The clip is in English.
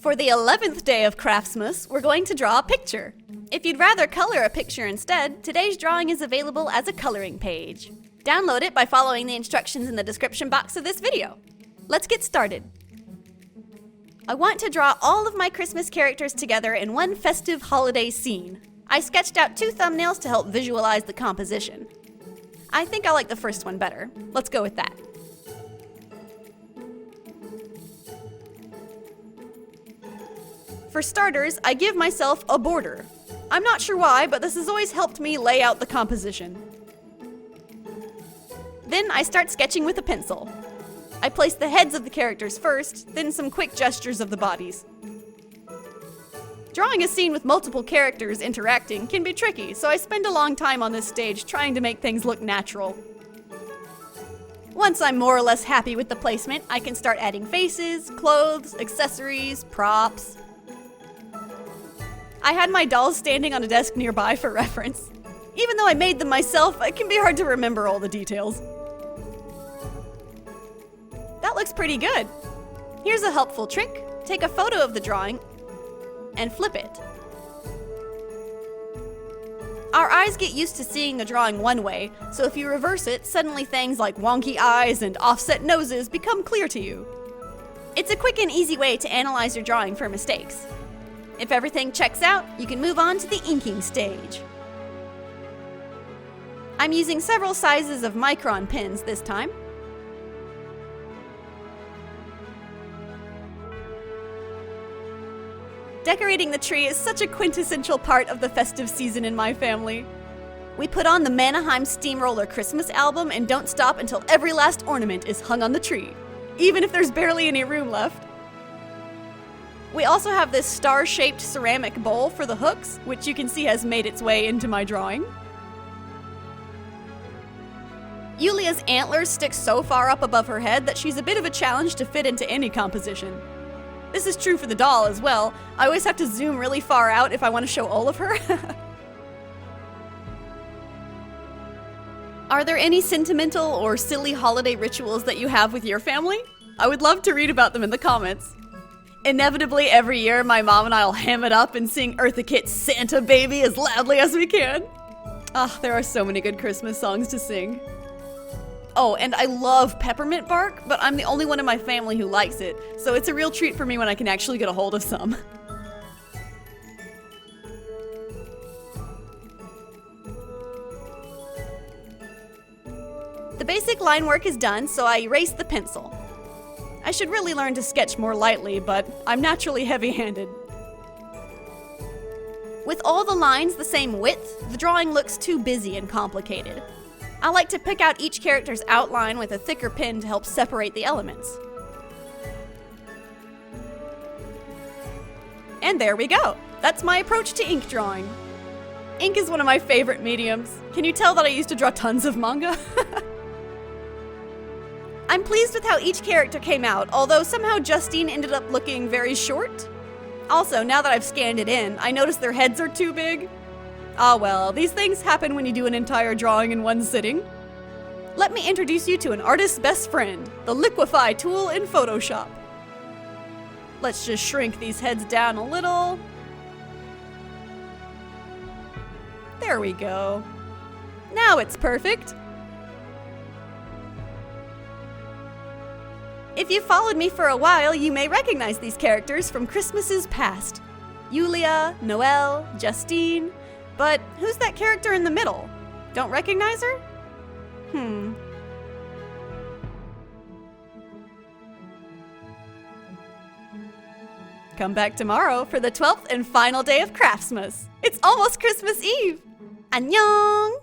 For the 11th day of Craftsmas, we're going to draw a picture. If you'd rather color a picture instead, today's drawing is available as a coloring page. Download it by following the instructions in the description box of this video. Let's get started. I want to draw all of my Christmas characters together in one festive holiday scene. I sketched out 2 thumbnails to help visualize the composition. I think I like the first one better. Let's go with that. For starters, I give myself a border. I'm not sure why, but this has always helped me lay out the composition. Then I start sketching with a pencil. I place the heads of the characters first, then some quick gestures of the bodies. Drawing a scene with multiple characters interacting can be tricky, so I spend a long time on this stage trying to make things look natural. Once I'm more or less happy with the placement, I can start adding faces, clothes, accessories, props. I had my dolls standing on a desk nearby for reference. Even though I made them myself, it can be hard to remember all the details. That looks pretty good. Here's a helpful trick. Take a photo of the drawing and flip it. Our eyes get used to seeing the drawing one way, so if you reverse it, suddenly things like wonky eyes and offset noses become clear to you. It's a quick and easy way to analyze your drawing for mistakes. If everything checks out, you can move on to the inking stage. I'm using several sizes of micron pens this time. Decorating the tree is such a quintessential part of the festive season in my family. We put on the Mannheim Steamroller Christmas album and don't stop until every last ornament is hung on the tree, even if there's barely any room left. We also have this star-shaped ceramic bowl for the hooks, which you can see has made its way into my drawing. Yulia's antlers stick so far up above her head that she's a bit of a challenge to fit into any composition. This is true for the doll as well. I always have to zoom really far out if I want to show all of her. Are there any sentimental or silly holiday rituals that you have with your family? I would love to read about them in the comments. Inevitably, every year, my mom and I will ham it up and sing Eartha Kitt's Santa Baby as loudly as we can. There are so many good Christmas songs to sing. Oh, and I love peppermint bark, but I'm the only one in my family who likes it, so it's a real treat for me when I can actually get a hold of some. The basic line work is done, so I erase the pencil. I should really learn to sketch more lightly, but I'm naturally heavy-handed. With all the lines the same width, the drawing looks too busy and complicated. I like to pick out each character's outline with a thicker pen to help separate the elements. And there we go! That's my approach to ink drawing. Ink is one of my favorite mediums. Can you tell that I used to draw tons of manga? I'm pleased with how each character came out, although somehow Justine ended up looking very short. Also, now that I've scanned it in, I noticed their heads are too big. Ah well, these things happen when you do an entire drawing in one sitting. Let me introduce you to an artist's best friend, the Liquify tool in Photoshop. Let's just shrink these heads down a little. There we go. Now it's perfect. If you've followed me for a while, you may recognize these characters from Christmases past. Yulia, Noelle, Justine, but who's that character in the middle? Don't recognize her? Come back tomorrow for the 12th and final day of Craftsmas. It's almost Christmas Eve! Annyeong!